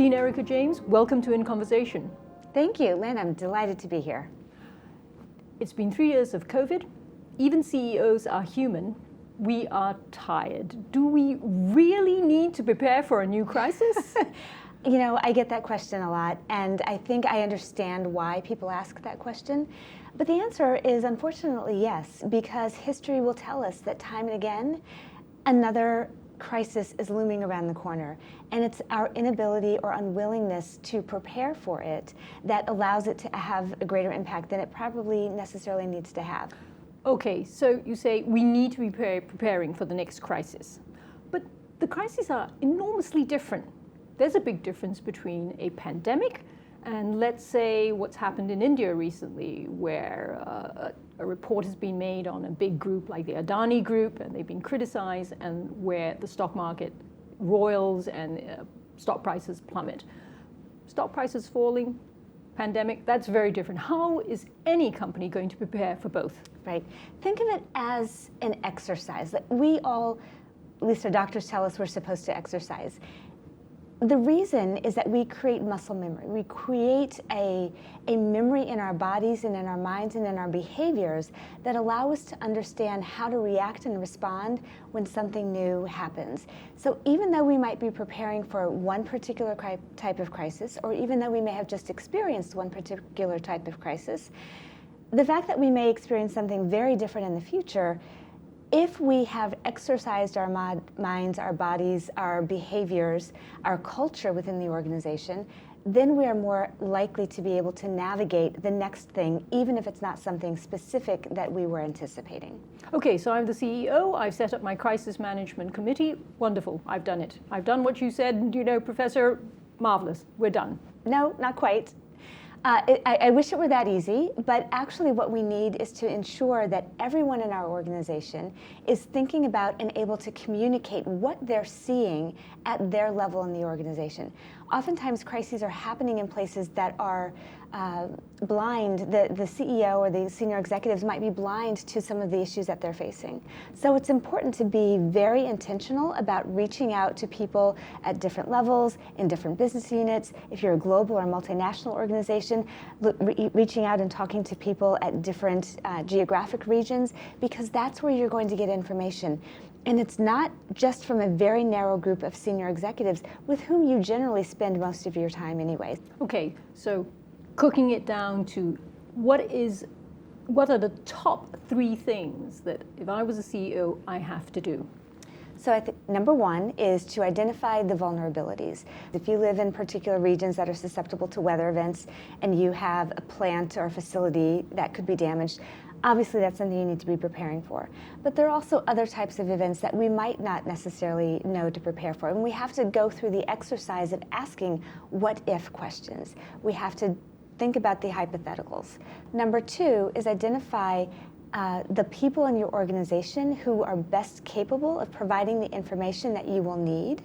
Dean Erika James, welcome to In Conversation. Thank you, Lynn. I'm delighted to be here. It's been 3 years of COVID. Even CEOs are human. We are tired. Do we really need to prepare for a new crisis? You know, I get that question a lot, and I think I understand why people ask that question. But the answer is unfortunately yes, because history will tell us that time and again, another crisis is looming around the corner. And it's our inability or unwillingness to prepare for it that allows it to have a greater impact than it probably necessarily needs to have. Okay, so you say we need to be preparing for the next crisis. But the crises are enormously different. There's a big difference between a pandemic and, let's say, what's happened in India recently, where a report has been made on a big group like the Adani Group, and they've been criticized, and where the stock market roils and stock prices plummet. Stock prices falling, pandemic, that's very different. How is any company going to prepare for both? Right. Think of it as an exercise. That we all, at least our doctors tell us we're supposed to exercise. The reason is that we create muscle memory. We create a memory in our bodies and in our minds and in our behaviors that allow us to understand how to react and respond when something new happens. So even though we might be preparing for one particular type of crisis, or even though we may have just experienced one particular type of crisis, the fact that we may experience something very different in the future, if we have exercised our minds, our bodies, our behaviors, our culture within the organization, then we are more likely to be able to navigate the next thing, even if it's not something specific that we were anticipating. Okay, so I'm the CEO, I've set up my crisis management committee. Wonderful, I've done it. I've done what you said, Professor, marvelous, we're done. No, not quite. I wish it were that easy, but actually what we need is to ensure that everyone in our organization is thinking about and able to communicate what they're seeing at their level in the organization. Oftentimes crises are happening in places that are blind. The CEO or the senior executives might be blind to some of the issues that they're facing. So it's important to be very intentional about reaching out to people at different levels, in different business units. If you're a global or multinational organization, reaching out and talking to people at different geographic regions, because that's where you're going to get information. And it's not just from a very narrow group of senior executives with whom you generally spend most of your time anyway. Okay, so cooking it down to what are the top 3 things that if I was a CEO, I have to do? So I think number 1 is to identify the vulnerabilities. If you live in particular regions that are susceptible to weather events and you have a plant or a facility that could be damaged, obviously that's something you need to be preparing for. But there are also other types of events that we might not necessarily know to prepare for. And we have to go through the exercise of asking what if questions. We have to think about the hypotheticals. Number 2 is identify the people in your organization who are best capable of providing the information that you will need.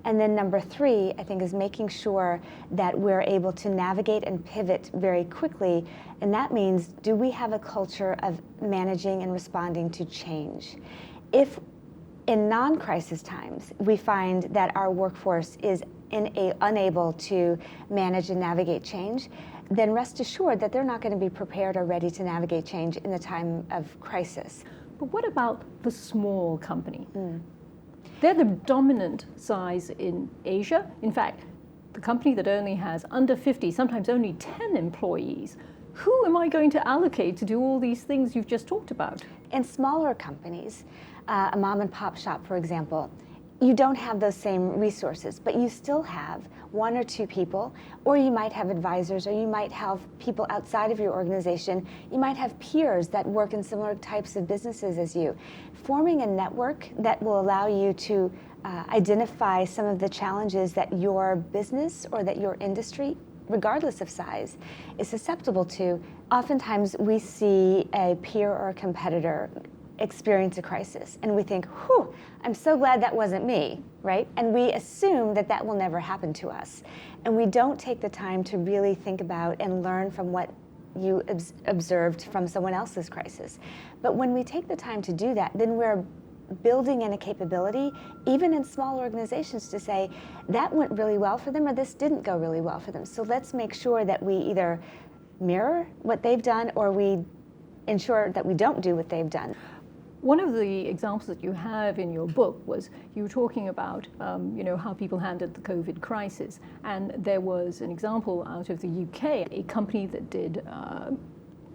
And then number 3, I think, is making sure that we're able to navigate and pivot very quickly. And that means, do we have a culture of managing and responding to change? If in non-crisis times we find that our workforce is unable to manage and navigate change, then rest assured that they're not going to be prepared or ready to navigate change in the time of crisis. But what about the small company? They're the dominant size in Asia. In fact, the company that only has under 50, sometimes only 10 employees, who am I going to allocate to do all these things you've just talked about? In smaller companies, a mom and pop shop, for example, you don't have those same resources, but you still have 1 or 2 people, or you might have advisors, or you might have people outside of your organization. You might have peers that work in similar types of businesses as you. Forming a network that will allow you to identify some of the challenges that your business or that your industry, regardless of size, is susceptible to. Oftentimes we see a peer or a competitor experience a crisis and we think, whew, I'm so glad that wasn't me, right? And we assume that that will never happen to us. And we don't take the time to really think about and learn from what you observed from someone else's crisis. But when we take the time to do that, then we're building in a capability, even in small organizations, to say that went really well for them or this didn't go really well for them. So let's make sure that we either mirror what they've done or we ensure that we don't do what they've done. One of the examples that you have in your book was you were talking about how people handled the COVID crisis, and there was an example out of the UK, a company that did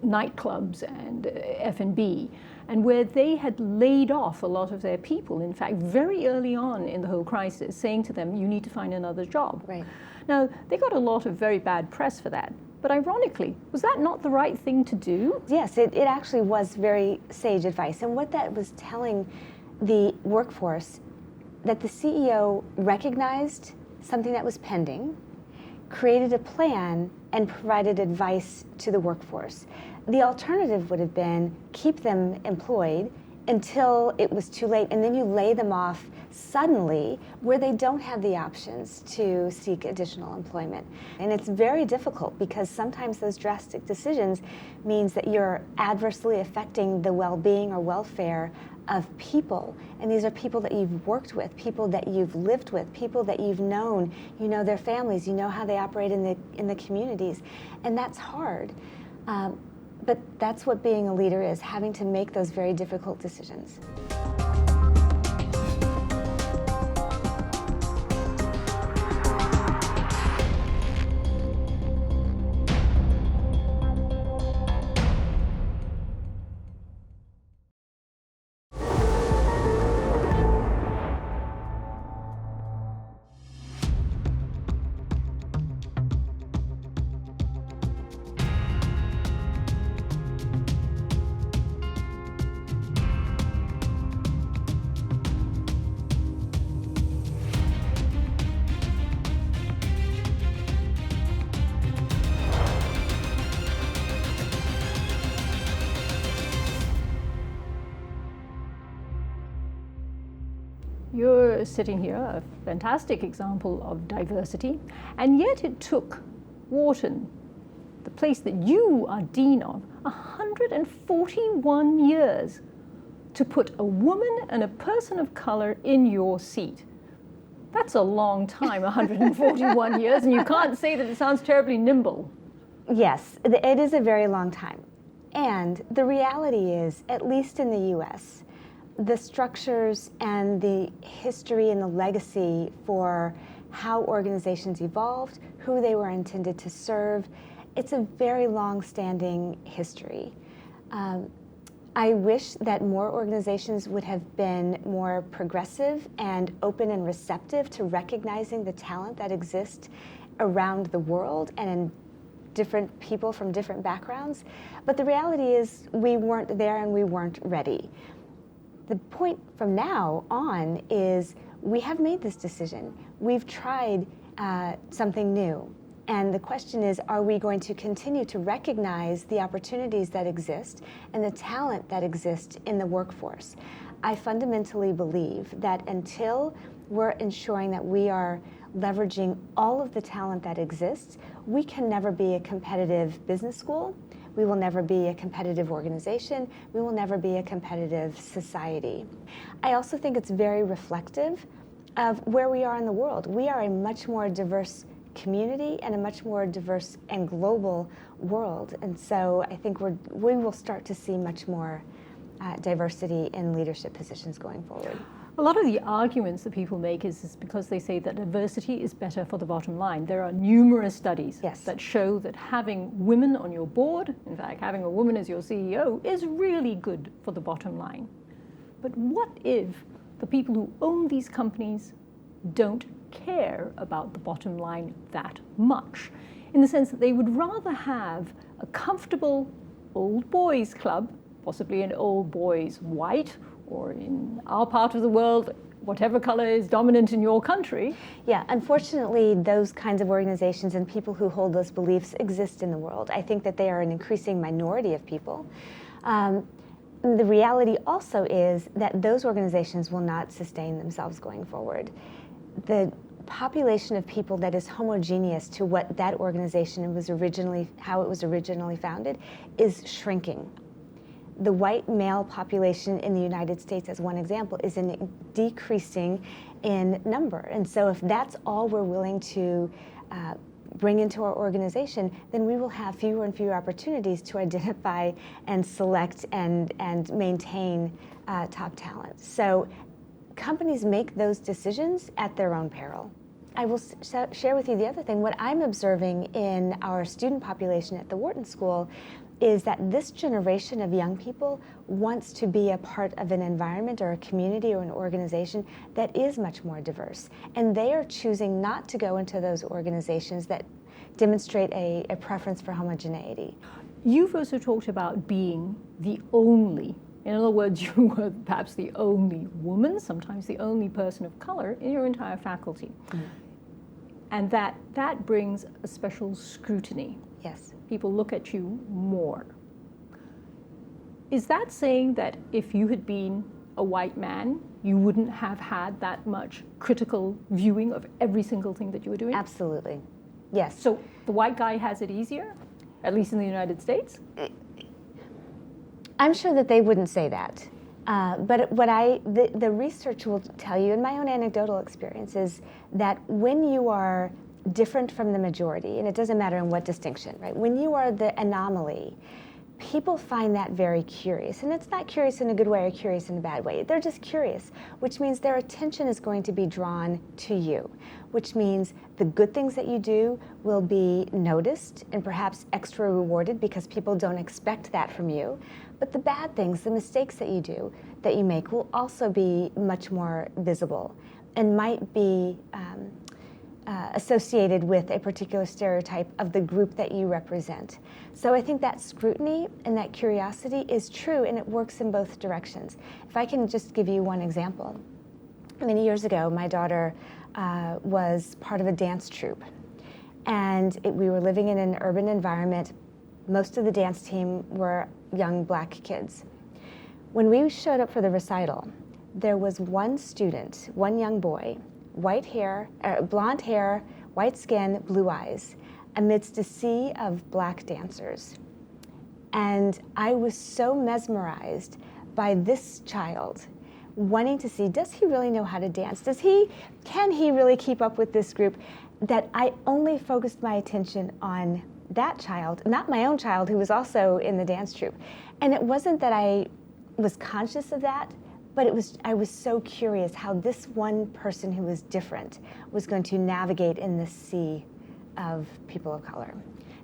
nightclubs and F&B, and where they had laid off a lot of their people, in fact, very early on in the whole crisis, saying to them, you need to find another job. Right. Now, they got a lot of very bad press for that. But ironically, was that not the right thing to do? Yes, it actually was very sage advice. And what that was telling the workforce, that the CEO recognized something that was pending, created a plan, and provided advice to the workforce. The alternative would have been keep them employed until it was too late, and then you lay them off suddenly where they don't have the options to seek additional employment. And it's very difficult because sometimes those drastic decisions means that you're adversely affecting the well-being or welfare of people. And these are people that you've worked with, people that you've lived with, people that you've known. You know their families, you know how they operate in the communities. And that's hard. But that's what being a leader is, having to make those very difficult decisions. You're sitting here, a fantastic example of diversity, and yet it took Wharton, the place that you are dean of, 141 years to put a woman and a person of color in your seat. That's a long time, 141 years, and you can't say that it sounds terribly nimble. Yes, it is a very long time. And the reality is, at least in the US, the structures and the history and the legacy for how organizations evolved, who they were intended to serve, it's a very long-standing history. I wish that more organizations would have been more progressive and open and receptive to recognizing the talent that exists around the world and in different people from different backgrounds. But the reality is we weren't there and we weren't ready. The point from now on is we have made this decision. We've tried something new. And the question is, are we going to continue to recognize the opportunities that exist and the talent that exists in the workforce? I fundamentally believe that until we're ensuring that we are leveraging all of the talent that exists, we can never be a competitive business school. We will never be a competitive organization. We will never be a competitive society. I also think it's very reflective of where we are in the world. We are a much more diverse community and a much more diverse and global world. And so I think we will start to see much more diversity in leadership positions going forward. A lot of the arguments that people make is because they say that diversity is better for the bottom line. There are numerous studies that show that having women on your board, in fact, having a woman as your CEO, is really good for the bottom line. But what if the people who own these companies don't care about the bottom line that much, in the sense that they would rather have a comfortable old boys club, possibly an old boys white, or in our part of the world, whatever color is dominant in your country. Yeah, unfortunately, those kinds of organizations and people who hold those beliefs exist in the world. I think that they are an increasing minority of people. The reality also is that those organizations will not sustain themselves going forward. The population of people that is homogeneous to what that organization was originally, how it was originally founded, is shrinking. The white male population in the United States, as one example, is decreasing in number. And so if that's all we're willing to bring into our organization, then we will have fewer and fewer opportunities to identify and select and maintain top talent. So companies make those decisions at their own peril. I will share with you the other thing. What I'm observing in our student population at the Wharton School is that this generation of young people wants to be a part of an environment or a community or an organization that is much more diverse. And they are choosing not to go into those organizations that demonstrate a preference for homogeneity. You've also talked about being the only, in other words, you were perhaps the only woman, sometimes the only person of color in your entire faculty. Mm-hmm. And that brings a special scrutiny. Yes. People look at you more. Is that saying that if you had been a white man, you wouldn't have had that much critical viewing of every single thing that you were doing? Absolutely. Yes. So the white guy has it easier, at least in the United States? I'm sure that they wouldn't say that. But what the research will tell you, in my own anecdotal experience, is that when you are different from the majority, and it doesn't matter in what distinction, right? When you are the anomaly, people find that very curious. And it's not curious in a good way or curious in a bad way. They're just curious, which means their attention is going to be drawn to you, which means the good things that you do will be noticed and perhaps extra rewarded because people don't expect that from you. But the bad things, the mistakes that you do, that you make, will also be much more visible and might be associated with a particular stereotype of the group that you represent. So I think that scrutiny and that curiosity is true, and it works in both directions. If I can just give you one example. Many years ago, my daughter was part of a dance troupe, and we were living in an urban environment. Most of the dance team were young black kids. When we showed up for the recital, there was one student, one young boy, white hair, blonde hair, white skin, blue eyes, amidst a sea of black dancers. And I was so mesmerized by this child, wanting to see, does he really know how to dance? Can he really keep up with this group? That I only focused my attention on that child, not my own child who was also in the dance troupe. And it wasn't that I was conscious of that, but I was so curious how this one person who was different was going to navigate in this sea of people of color.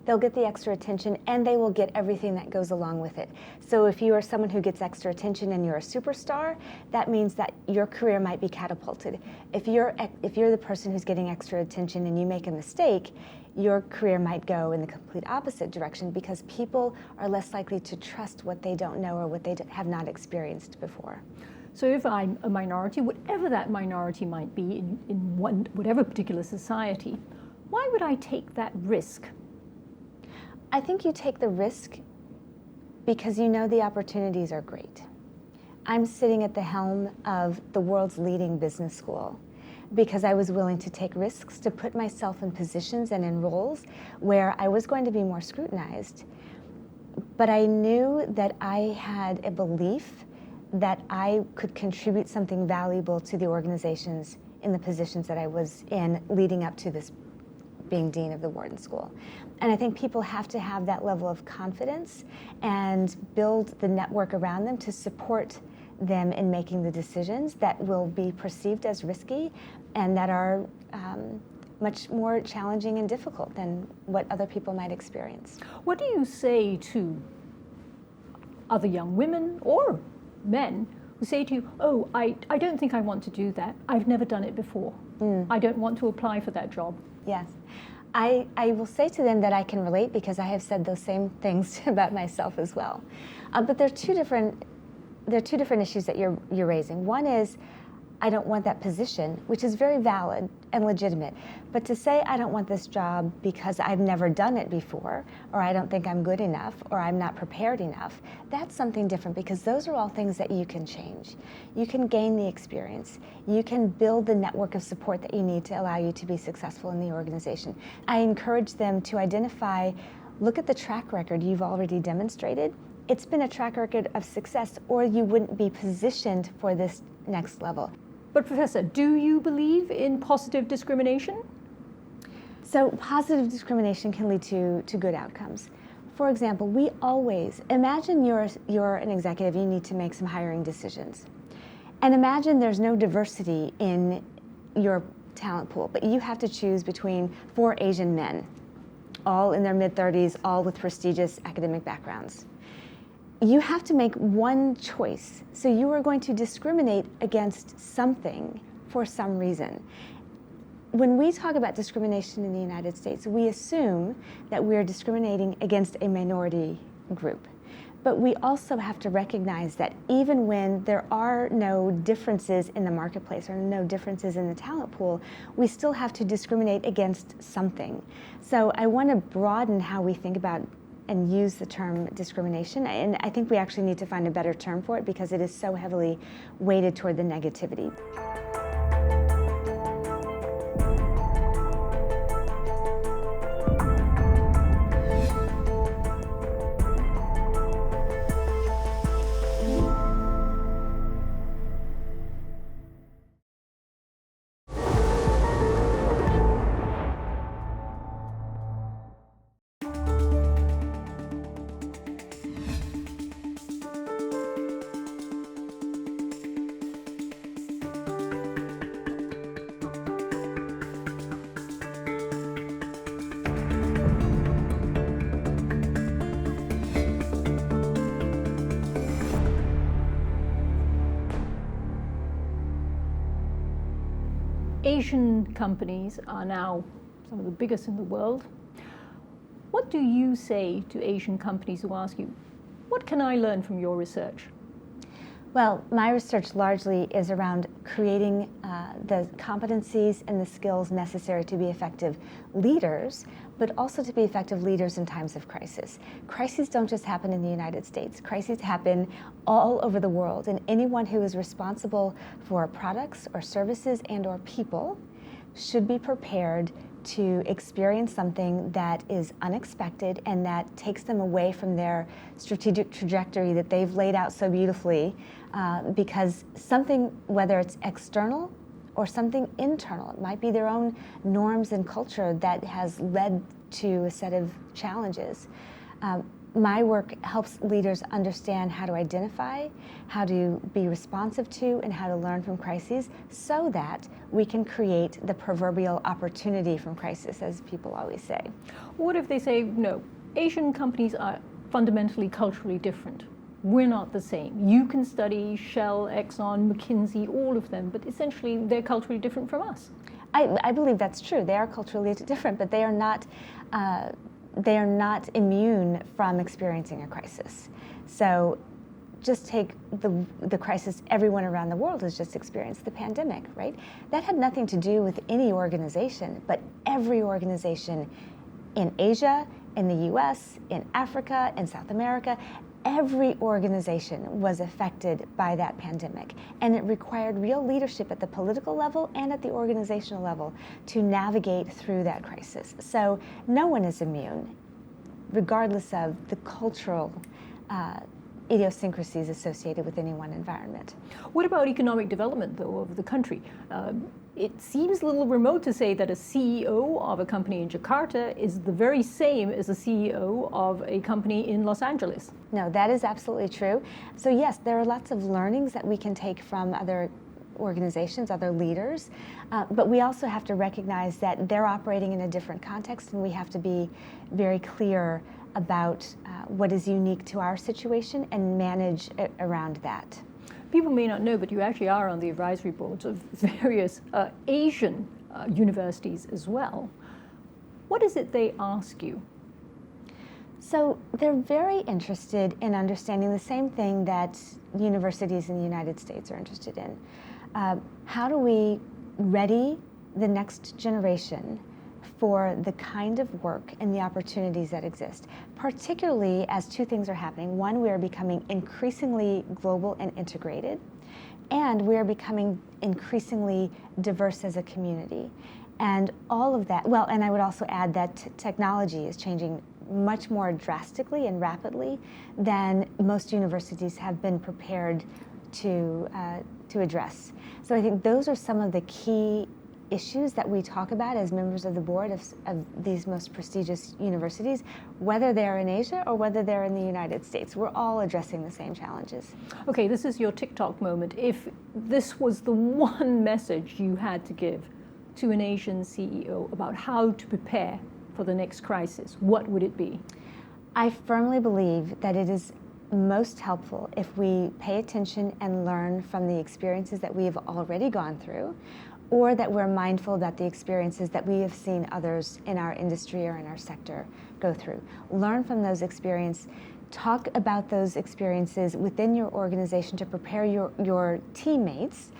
They'll get the extra attention, and they will get everything that goes along with it. So if you are someone who gets extra attention and you're a superstar, that means that your career might be catapulted. If you're the person who's getting extra attention and you make a mistake, your career might go in the complete opposite direction because people are less likely to trust what they don't know or what they have not experienced before. So if I'm a minority, whatever that minority might be in whatever particular society, why would I take that risk? I think you take the risk because you know the opportunities are great. I'm sitting at the helm of the world's leading business school because I was willing to take risks to put myself in positions and in roles where I was going to be more scrutinized. But I knew that I had a belief that I could contribute something valuable to the organizations in the positions that I was in leading up to this being dean of the Wharton School. And I think people have to have that level of confidence and build the network around them to support them in making the decisions that will be perceived as risky and that are much more challenging and difficult than what other people might experience. What do you say to other young women or men who say to you, oh, I don't think I want to do that. I've never done it before. I don't want to apply for that job. Yes. I will say to them that I can relate because I have said those same things about myself as well. But there are two different issues that you're raising. One is, I don't want that position, which is very valid and legitimate. But to say I don't want this job because I've never done it before, or I don't think I'm good enough, or I'm not prepared enough, that's something different because those are all things that you can change. You can gain the experience. You can build the network of support that you need to allow you to be successful in the organization. I encourage them to identify, look at the track record you've already demonstrated, it's been a track record of success, or you wouldn't be positioned for this next level. But Professor, do you believe in positive discrimination? So positive discrimination can lead to good outcomes. For example, we always, imagine you're an executive, you need to make some hiring decisions. And imagine there's no diversity in your talent pool, but you have to choose between 4 Asian men, all in their mid-30s, all with prestigious academic backgrounds. You have to make one choice. So you are going to discriminate against something for some reason. When we talk about discrimination in the United States, we assume that we're discriminating against a minority group. But we also have to recognize that even when there are no differences in the marketplace or no differences in the talent pool, we still have to discriminate against something. So I want to broaden how we think about and use the term discrimination, and I think we actually need to find a better term for it because it is so heavily weighted toward the negativity. Asian companies are now some of the biggest in the world. What do you say to Asian companies who ask you, what can I learn from your research? Well, my research largely is around creating the competencies and the skills necessary to be effective leaders, but also to be effective leaders in times of crisis. Crises don't just happen in the United States. Crises happen all over the world, and anyone who is responsible for products or services and or people should be prepared to experience something that is unexpected and that takes them away from their strategic trajectory that they've laid out so beautifully, because something, whether it's external or something internal, it might be their own norms and culture that has led to a set of challenges. My work helps leaders understand how to identify, how to be responsive to, and how to learn from crises so that we can create the proverbial opportunity from crisis, as people always say. What if they say, no, Asian companies are fundamentally culturally different? We're not the same. You can study Shell, Exxon, McKinsey, all of them, but essentially they're culturally different from us. I believe that's true. They are culturally different, but they are not immune from experiencing a crisis. So just take the crisis everyone around the world has just experienced, the pandemic, right? That had nothing to do with any organization, but every organization in Asia, in the US, in Africa, in South America, every organization was affected by that pandemic, and it required real leadership at the political level and at the organizational level to navigate through that crisis. So no one is immune, regardless of the cultural idiosyncrasies associated with any one environment. What about economic development, though, of the country? It seems a little remote to say that a CEO of a company in Jakarta is the very same as a CEO of a company in Los Angeles. No, that is absolutely true. So yes, there are lots of learnings that we can take from other organizations, other leaders, but we also have to recognize that they're operating in a different context, and we have to be very clear about what is unique to our situation and manage around that. People may not know, but you actually are on the advisory boards of various Asian universities as well. What is it they ask you? So they're very interested in understanding the same thing that universities in the United States are interested in. How do we ready the next generation for the kind of work and the opportunities that exist, particularly as two things are happening. One, we are becoming increasingly global and integrated, and we are becoming increasingly diverse as a community. And all of that, well, and I would also add that technology is changing much more drastically and rapidly than most universities have been prepared to address. So I think those are some of the key issues that we talk about as members of the board of these most prestigious universities, whether they're in Asia or whether they're in the United States. We're all addressing the same challenges. Okay, this is your TikTok moment. If this was the one message you had to give to an Asian CEO about how to prepare for the next crisis, what would it be? I firmly believe that it is most helpful if we pay attention and learn from the experiences that we have already gone through, or that we're mindful about the experiences that we have seen others in our industry or in our sector go through. Learn from those experiences. Talk about those experiences within your organization to prepare your teammates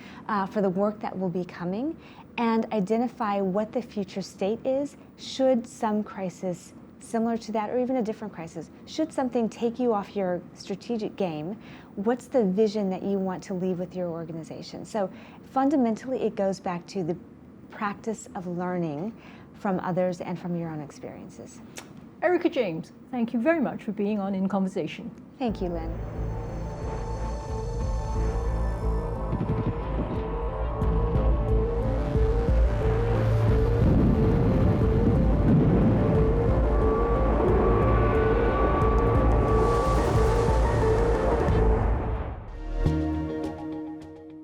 for the work that will be coming, and identify what the future state is should some crisis similar to that, or even a different crisis, should something take you off your strategic game, what's the vision that you want to leave with your organization? So fundamentally, it goes back to the practice of learning from others and from your own experiences. Erika James, thank you very much for being on In Conversation. Thank you, Lynn.